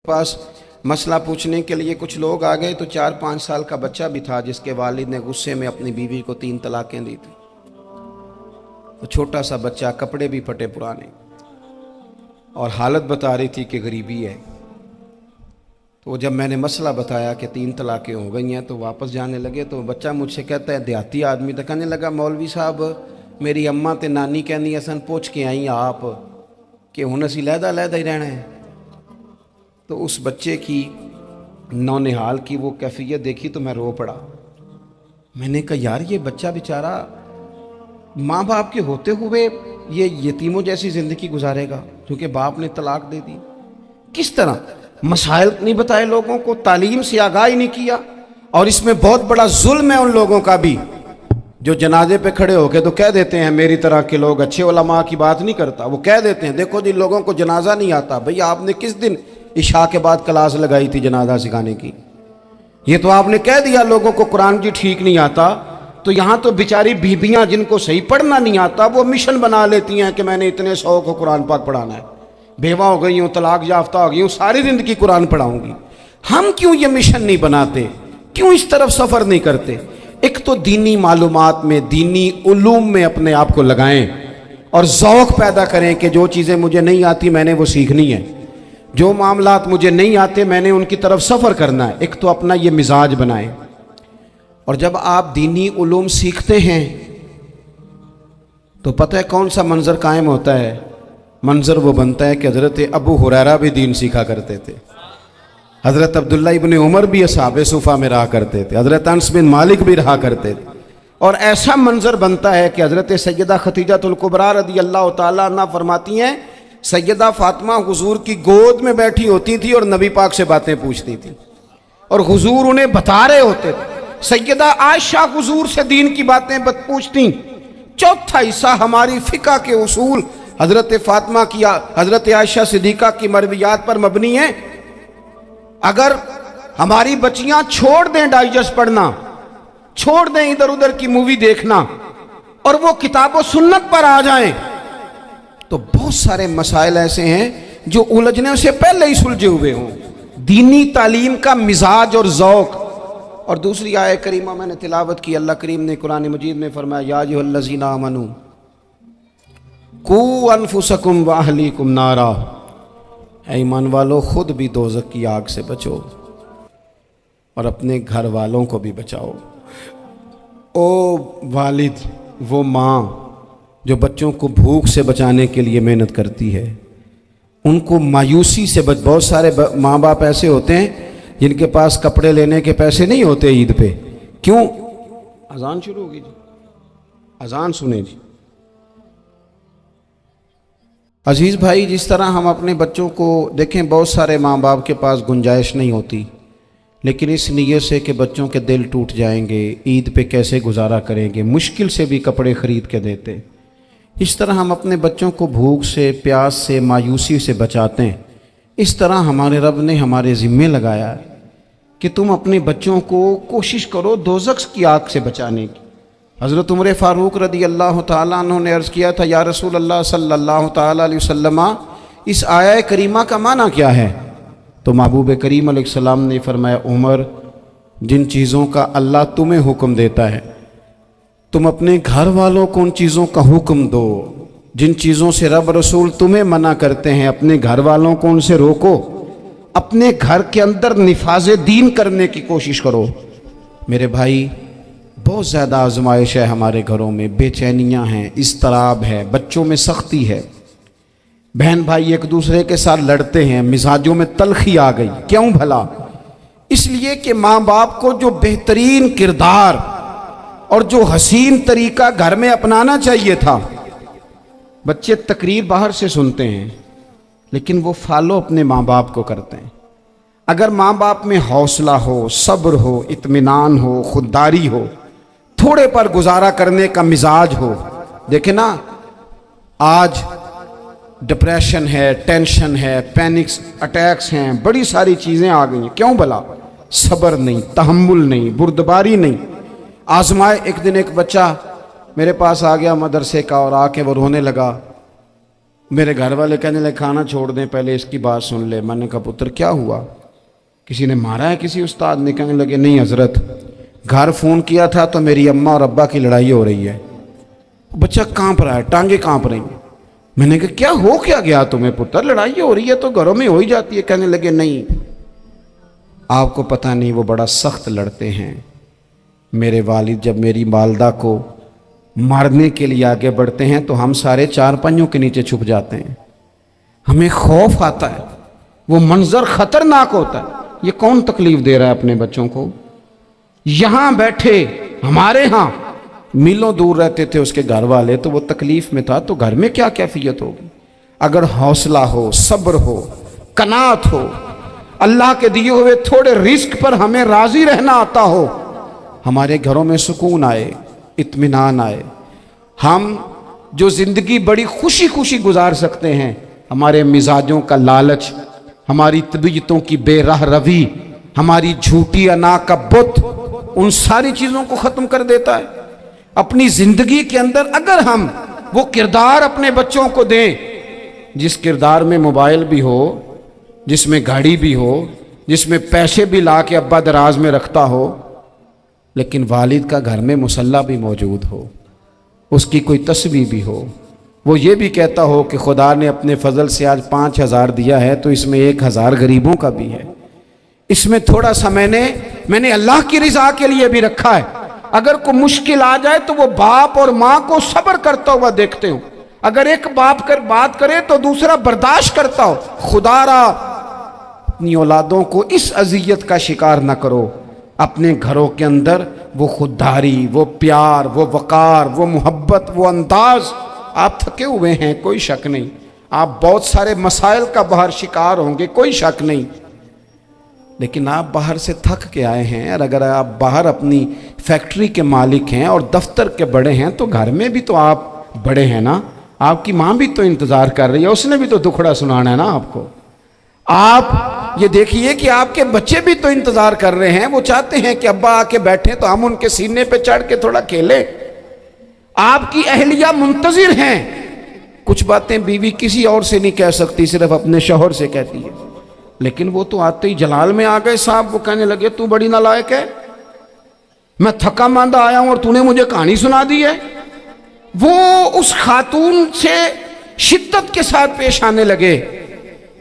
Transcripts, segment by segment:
पास मसला पूछने के लिए कुछ लोग आ गए तो 4-5 साल का बच्चा भी था जिसके वालिद ने गुस्से में अपनी बीवी को 3 तलाकें दी थी। तो छोटा सा बच्चा, कपड़े भी फटे पुराने, और हालत बता रही थी कि गरीबी है। तो जब मैंने मसला बताया कि 3 तलाकें हो गई हैं तो वापस जाने लगे, तो बच्चा मुझसे कहता है, देहाती आदमी, तो कहने लगा, मौलवी साहब मेरी अम्मा ते नानी कहनी असन पूछ के आई आप कि हुण असीं लहदा लहदा ही रहना है। तो उस बच्चे की नौनिहाल की वो कैफियत देखी तो मैं रो पड़ा। मैंने कहा यार ये बच्चा बेचारा माँ बाप के होते हुए ये यतीमों जैसी ज़िंदगी गुजारेगा क्योंकि बाप ने तलाक दे दी। किस तरह मसाइल नहीं बताए लोगों को, तालीम से आगाही नहीं किया। और इसमें बहुत बड़ा जुल्म है उन लोगों का भी जो जनाजे पे खड़े होके तो कह देते हैं, मेरी तरह के लोग अच्छे उलमा की बात नहीं करता, वो कह देते हैं देखो जी लोगों को जनाजा नहीं आता। भैया आपने किस दिन इशा के बाद क्लास लगाई थी जनाजा सिखाने की? ये तो आपने कह दिया लोगों को कुरान जी ठीक नहीं आता। तो यहाँ तो बेचारी बीबियाँ जिनको सही पढ़ना नहीं आता वो मिशन बना लेती हैं कि मैंने इतने 100 को कुरान पाक पढ़ाना है, बेवा हो गई हूँ, तलाक याफ्ता हो गई हूँ, सारी ज़िंदगी कुरान पढ़ाऊँगी। हम क्यों ये मिशन नहीं बनाते, क्यों इस तरफ सफ़र नहीं करते? एक तो दीनी मालूमात में, दीनी उलूम में अपने आप को लगाएं और ज़ौक़ पैदा करें कि जो चीज़ें मुझे नहीं आती मैंने वो सीखनी है, जो मामलात मुझे नहीं आते मैंने उनकी तरफ सफ़र करना है। एक तो अपना ये मिजाज बनाएं। और जब आप दीनी उलूम सीखते हैं तो पता है कौन सा मंज़र कायम होता है? मंज़र वो बनता है कि हज़रत अबू हुरैरा भी दीन सीखा करते थे, हज़रत अब्दुल्ला इब्न उमर भी असहाबे सुफ़ा में रहा करते थे, हज़रत अनस बिन मालिक भी रहा करते थे। और ऐसा मंज़र बनता है कि हज़रत सैयदा खदीजतुल कुबरा रज़ी अल्लाह तआला अन्हा फरमाती हैं, सैयदा फातिमा हुजूर की गोद में बैठी होती थी और नबी पाक से बातें पूछती थी और हुजूर उन्हें बता रहे होते थे। सैयदा आयशा हुजूर से दीन की बातें पूछती। चौथा हिस्सा हमारी फ़िक़्ह के उसूल हज़रत फातिमा की, हज़रत आयशा सिद्दीक़ा की मरवियात पर मबनी है। अगर हमारी बच्चियां छोड़ दें डाइजेस्ट पढ़ना, छोड़ दें इधर उधर की मूवी देखना और वो किताबों सुन्नत पर आ जाएं तो बहुत सारे मसाइल ऐसे हैं जो उलझने से पहले ही सुलझे हुए हों। दीनी तालीम का मिजाज और ज़ौक़। और दूसरी आयत करीमा मैंने तिलावत की, अल्लाह करीम ने कुरान मजीद में फरमाया, या अय्युहल्लज़ीना आमनू कू अनफुसकुम व अहलीकुम नारा, ऐ ईमान वालों खुद भी दोज़ख की आग से बचो और अपने घर वालों को भी बचाओ। ओ वालिद, वो माँ जो बच्चों को भूख से बचाने के लिए मेहनत करती है, उनको मायूसी से बहुत सारे माँ बाप ऐसे होते हैं जिनके पास कपड़े लेने के पैसे नहीं होते ईद पे। क्यों? अजान शुरू होगी जी, अजान सुने जी। अजीज़ भाई, जिस तरह हम अपने बच्चों को देखें, बहुत सारे माँ बाप के पास गुंजाइश नहीं होती, लेकिन इस नीयत से कि बच्चों के दिल टूट जाएंगे, ईद पे कैसे गुजारा करेंगे, मुश्किल से भी कपड़े ख़रीद के देते। इस तरह हम अपने बच्चों को भूख से, प्यास से, मायूसी से बचाते हैं। इस तरह हमारे रब ने हमारे ज़िम्मे लगाया है कि तुम अपने बच्चों को कोशिश करो दोज़ख की आग से बचाने की। हज़रत उमर फ़ारूक रज़ी अल्लाह तआला अन्हु ने अर्ज़ किया था, या रसूल अल्लाह सल्लल्लाहु तआला अलैहि वसल्लम, इस आया करीमा का माना क्या है? तो महबूब करीम अलैहिस्सलाम ने फरमाया, उमर, जिन चीज़ों का अल्लाह तुम्हें हुक्म देता है तुम अपने घर वालों को उन चीज़ों का हुक्म दो। जिन चीज़ों से रब रसूल तुम्हें मना करते हैं अपने घर वालों को उनसे रोको। अपने घर के अंदर निफाज़े दीन करने की कोशिश करो। मेरे भाई, बहुत ज़्यादा आजमाइश है हमारे घरों में, बेचैनियाँ हैं, इज़्तिराब है, बच्चों में सख्ती है, बहन भाई एक दूसरे के साथ लड़ते हैं, मिजाजों में तलखी आ गई। क्यों भला? इसलिए कि माँ बाप को जो बेहतरीन किरदार और जो हसीन तरीका घर में अपनाना चाहिए था, बच्चे तकरीर बाहर से सुनते हैं लेकिन वो फॉलो अपने माँ बाप को करते हैं। अगर माँ बाप में हौसला हो, सब्र हो, इत्मीनान हो, खुददारी हो, थोड़े पर गुजारा करने का मिजाज हो। देखे ना, आज डिप्रेशन है, टेंशन है, पैनिक्स अटैक्स हैं, बड़ी सारी चीज़ें आ गई हैं। क्यों भला? सब्र नहीं, तहम्मुल नहीं, बुर्दबारी नहीं। आजमाए। एक दिन एक बच्चा मेरे पास आ गया मदरसे का और आके वो रोने लगा। میرے گھر والے کہنے لگے کھانا چھوڑ دیں پہلے اس کی بات سن لے. میں نے کہا پتر کیا ہوا, کسی نے مارا ہے کسی استاد نے؟ کہنے لگے نہیں حضرت, گھر فون کیا تھا تو میری اماں اور ابا کی لڑائی ہو رہی ہے. بچہ کانپ رہا ہے, ٹانگیں کانپ رہی ہیں. میں نے کہا کیا ہو کیا گیا تمہیں پتر, لڑائی ہو رہی ہے تو گھروں میں ہو ہی جاتی ہے. کہنے لگے نہیں آپ کو پتہ نہیں وہ بڑا سخت لڑتے ہیں. میرے والد جب میری والدہ کو مارنے کے لیے آگے بڑھتے ہیں تو ہم سارے چارپائیوں کے نیچے چھپ جاتے ہیں, ہمیں خوف آتا ہے, وہ منظر خطرناک ہوتا ہے. یہ کون تکلیف دے رہا ہے اپنے بچوں کو؟ یہاں بیٹھے ہمارے ہاں میلوں دور رہتے تھے اس کے گھر والے, تو وہ تکلیف میں تھا, تو گھر میں کیا کیفیت ہوگی؟ اگر حوصلہ ہو, صبر ہو, قناعت ہو, اللہ کے دیے ہوئے تھوڑے رزق پر ہمیں راضی رہنا آتا ہو, ہمارے گھروں میں سکون آئے, اطمینان آئے, ہم جو زندگی بڑی خوشی خوشی گزار سکتے ہیں. ہمارے مزاجوں کا لالچ, ہماری طبیعتوں کی بے راہ روی, ہماری جھوٹی انا کا بت, ان ساری چیزوں کو ختم کر دیتا ہے. اپنی زندگی کے اندر اگر ہم وہ کردار اپنے بچوں کو دیں جس کردار میں موبائل بھی ہو, جس میں گاڑی بھی ہو, جس میں پیسے بھی لا کے ابا دراز میں رکھتا ہو, لیکن والد کا گھر میں مصلی بھی موجود ہو, اس کی کوئی تسبیح بھی ہو, وہ یہ بھی کہتا ہو کہ خدا نے اپنے فضل سے آج 5,000 دیا ہے تو اس میں 1,000 غریبوں کا بھی ہے, اس میں تھوڑا سا میں نے اللہ کی رضا کے لیے بھی رکھا ہے. اگر کوئی مشکل آ جائے تو وہ باپ اور ماں کو صبر کرتا ہوا دیکھتے ہوں. اگر ایک باپ کر بات کرے تو دوسرا برداشت کرتا ہو. خدا را اپنی اولادوں کو اس اذیت کا شکار نہ کرو. اپنے گھروں کے اندر وہ خودداری, وہ پیار, وہ وقار, وہ محبت, وہ انداز. آپ تھکے ہوئے ہیں کوئی شک نہیں, آپ بہت سارے مسائل کا باہر شکار ہوں گے کوئی شک نہیں, لیکن آپ باہر سے تھک کے آئے ہیں, اور اگر آپ باہر اپنی فیکٹری کے مالک ہیں اور دفتر کے بڑے ہیں تو گھر میں بھی تو آپ بڑے ہیں نا. آپ کی ماں بھی تو انتظار کر رہی ہے, اس نے بھی تو دکھڑا سنانا ہے نا آپ کو. آپ یہ دیکھیے کہ آپ کے بچے بھی تو انتظار کر رہے ہیں, وہ چاہتے ہیں کہ ابا آ کے بیٹھیں تو ہم ان کے سینے پہ چڑھ کے تھوڑا کھیلیں. آپ کی اہلیہ منتظر ہیں. کچھ باتیں بیوی کسی اور سے نہیں کہہ سکتی, صرف اپنے شوہر سے کہتی ہے, لیکن وہ تو آتے ہی جلال میں آ گئے صاحب. وہ کہنے لگے تو بڑی نالائق ہے, میں تھکا ماندہ آیا ہوں اور تو نے مجھے کہانی سنا دی ہے. وہ اس خاتون سے شدت کے ساتھ پیش آنے لگے.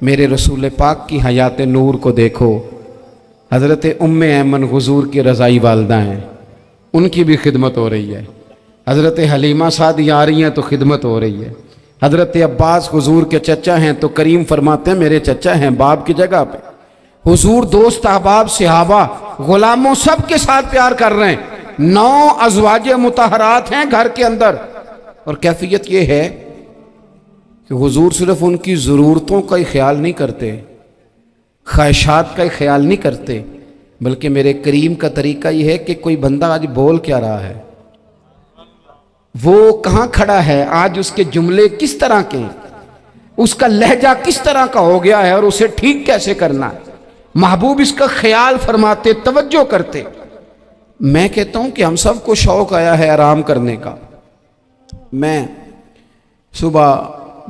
میرے رسول پاک کی حیات نور کو دیکھو, حضرت ام ایمن حضور کی رضائی والدہ ہیں, ان کی بھی خدمت ہو رہی ہے. حضرت حلیمہ سعدیہ آ رہی ہیں تو خدمت ہو رہی ہے. حضرت عباس حضور کے چچا ہیں تو کریم فرماتے ہیں میرے چچا ہیں باپ کی جگہ پہ. حضور دوست احباب صحابہ غلاموں سب کے ساتھ پیار کر رہے ہیں. 9 ازواج مطہرات ہیں گھر کے اندر, اور کیفیت یہ ہے کہ حضور صرف ان کی ضرورتوں کا ہی خیال نہیں کرتے, خواہشات کا ہی خیال نہیں کرتے, بلکہ میرے کریم کا طریقہ یہ ہے کہ کوئی بندہ آج بول کیا رہا ہے, وہ کہاں کھڑا ہے آج, اس کے جملے کس طرح کے ہیں, اس کا لہجہ کس طرح کا ہو گیا ہے, اور اسے ٹھیک کیسے کرنا ہے. محبوب اس کا خیال فرماتے, توجہ کرتے. میں کہتا ہوں کہ ہم سب کو شوق آیا ہے آرام کرنے کا. میں صبح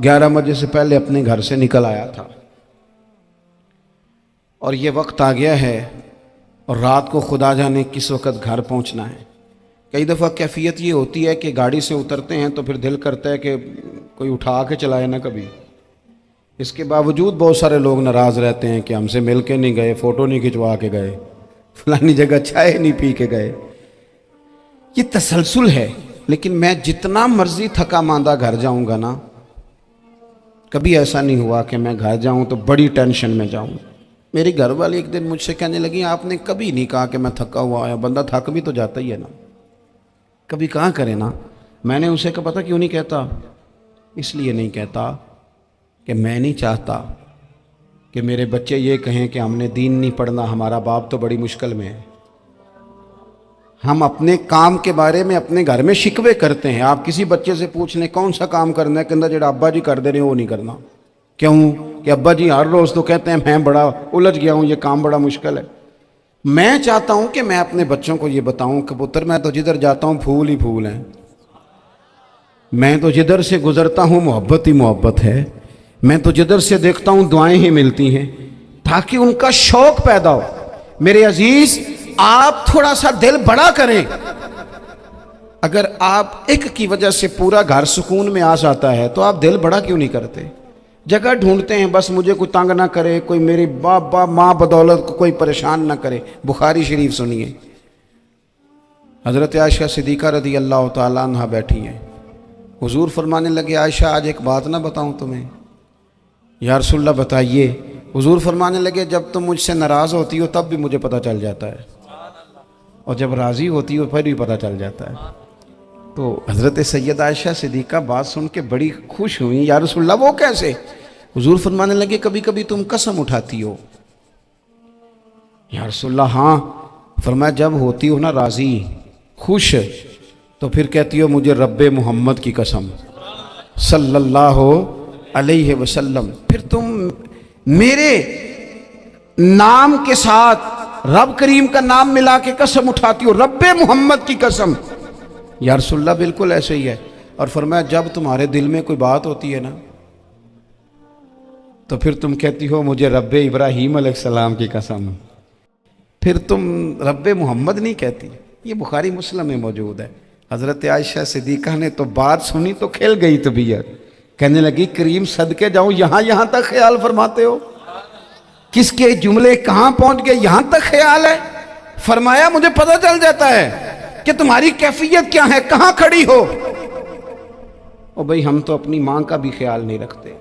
11 بجے سے پہلے اپنے گھر سے نکل آیا تھا, اور یہ وقت آ گیا ہے, اور رات کو خدا جانے کس وقت گھر پہنچنا ہے. کئی دفعہ کیفیت یہ ہوتی ہے کہ گاڑی سے اترتے ہیں تو پھر دل کرتا ہے کہ کوئی اٹھا کے چلائے نہ کبھی. اس کے باوجود بہت سارے لوگ ناراض رہتے ہیں کہ ہم سے مل کے نہیں گئے, فوٹو نہیں کھنچوا کے گئے, فلانی جگہ چائے نہیں پی کے گئے. یہ تسلسل ہے. لیکن میں جتنا مرضی تھکا ماندہ گھر جاؤں گا نا, کبھی ایسا نہیں ہوا کہ میں گھر جاؤں تو بڑی ٹینشن میں جاؤں. میری گھر والی ایک دن مجھ سے کہنے لگی آپ نے کبھی نہیں کہا کہ میں تھکا ہوا آیا. بندہ تھک بھی تو جاتا ہی ہے نا, کبھی کہاں کرے نا. میں نے اسے کہا پتہ کیوں نہیں کہتا, اس لیے نہیں کہتا کہ میں نہیں چاہتا کہ میرے بچے یہ کہیں کہ ہم نے دین نہیں پڑھنا, ہمارا باپ تو بڑی مشکل میں ہے. ہم اپنے کام کے بارے میں اپنے گھر میں شکوے کرتے ہیں. آپ کسی بچے سے پوچھ لیں کون سا کام کرنا ہے, کہنا جڑا ابا جی کر دے رہے ہیں وہ نہیں کرنا. کیوں کہ ابا جی ہر روز تو کہتے ہیں میں بڑا الجھ گیا ہوں, یہ کام بڑا مشکل ہے. میں چاہتا ہوں کہ میں اپنے بچوں کو یہ بتاؤں کہ پتر میں تو جدھر جاتا ہوں پھول ہی پھول ہیں. मैं तो जिधर से गुजरता हूँ मोहब्बत ही मोहब्बत है, मैं तो जिधर से देखता हूँ दुआएं ही मिलती हैं, ताकि उनका शौक पैदा हो। मेरे अजीज, आप थोड़ा सा दिल बड़ा करें। अगर आप एक की वजह से पूरा घर सुकून में आ जाता है तो आप दिल बड़ा क्यों नहीं करते? जगह ढूंढते हैं बस मुझे कोई तंग ना करे, कोई मेरी बाप माँ बदौलत को कोई परेशान ना करे। बुखारी शरीफ सुनिए, हज़रत आयशा सिद्दीक़ा रज़ी अल्लाह ताला अन्हा बैठी हैं। हुजूर फरमाने लगे, आयशा आज एक बात ना बताऊं तुम्हें? या रसूलल्लाह बताइए। हुजूर फरमाने लगे, जब तुम मुझसे नाराज़ होती हो तब भी मुझे पता चल जाता है, और जब राज़ी होती हो फिर भी पता चल जाता है। तो हज़रत सैयद आयशा सिद्दीक़ा बात सुन के बड़ी खुश हुई। या रसूलल्लाह वो कैसे? हुजूर फरमाने लगे, कभी कभी तुम कसम उठाती हो। या रसूलल्लाह हाँ। फरमाया, जब होती हो ना राज़ी, खुश, तो फिर कहती हो मुझे रब्बे मोहम्मद की कसम सल्लल्लाहु अलैहि वसल्लम। फिर तुम मेरे नाम के साथ रब करीम का नाम मिला के कसम उठाती हो, रब्बे मोहम्मद की कसम। या रसूलल्लाह बिल्कुल ऐसे ही है। और फरमाया, जब तुम्हारे दिल में कोई बात होती है ना, तो फिर तुम कहती हो मुझे रब्बे इब्राहीम अलैहिस्सलाम की कसम, फिर तुम रब्बे मोहम्मद नहीं कहती। ये बुखारी मुस्लिम में मौजूद है। हज़रत आयशा सिद्दीक़ा ने तो बात सुनी तो खिल गई तबीयत, कहने लगी, करीम सदके जाऊं, यहाँ तक ख्याल फरमाते हो? किसके जुमले कहाँ पहुंच गए, यहाँ तक ख्याल है? फरमाया, मुझे पता चल जाता है कि तुम्हारी कैफियत क्या है, कहाँ खड़ी हो। ओ भाई, हम तो अपनी माँ का भी ख्याल नहीं रखते।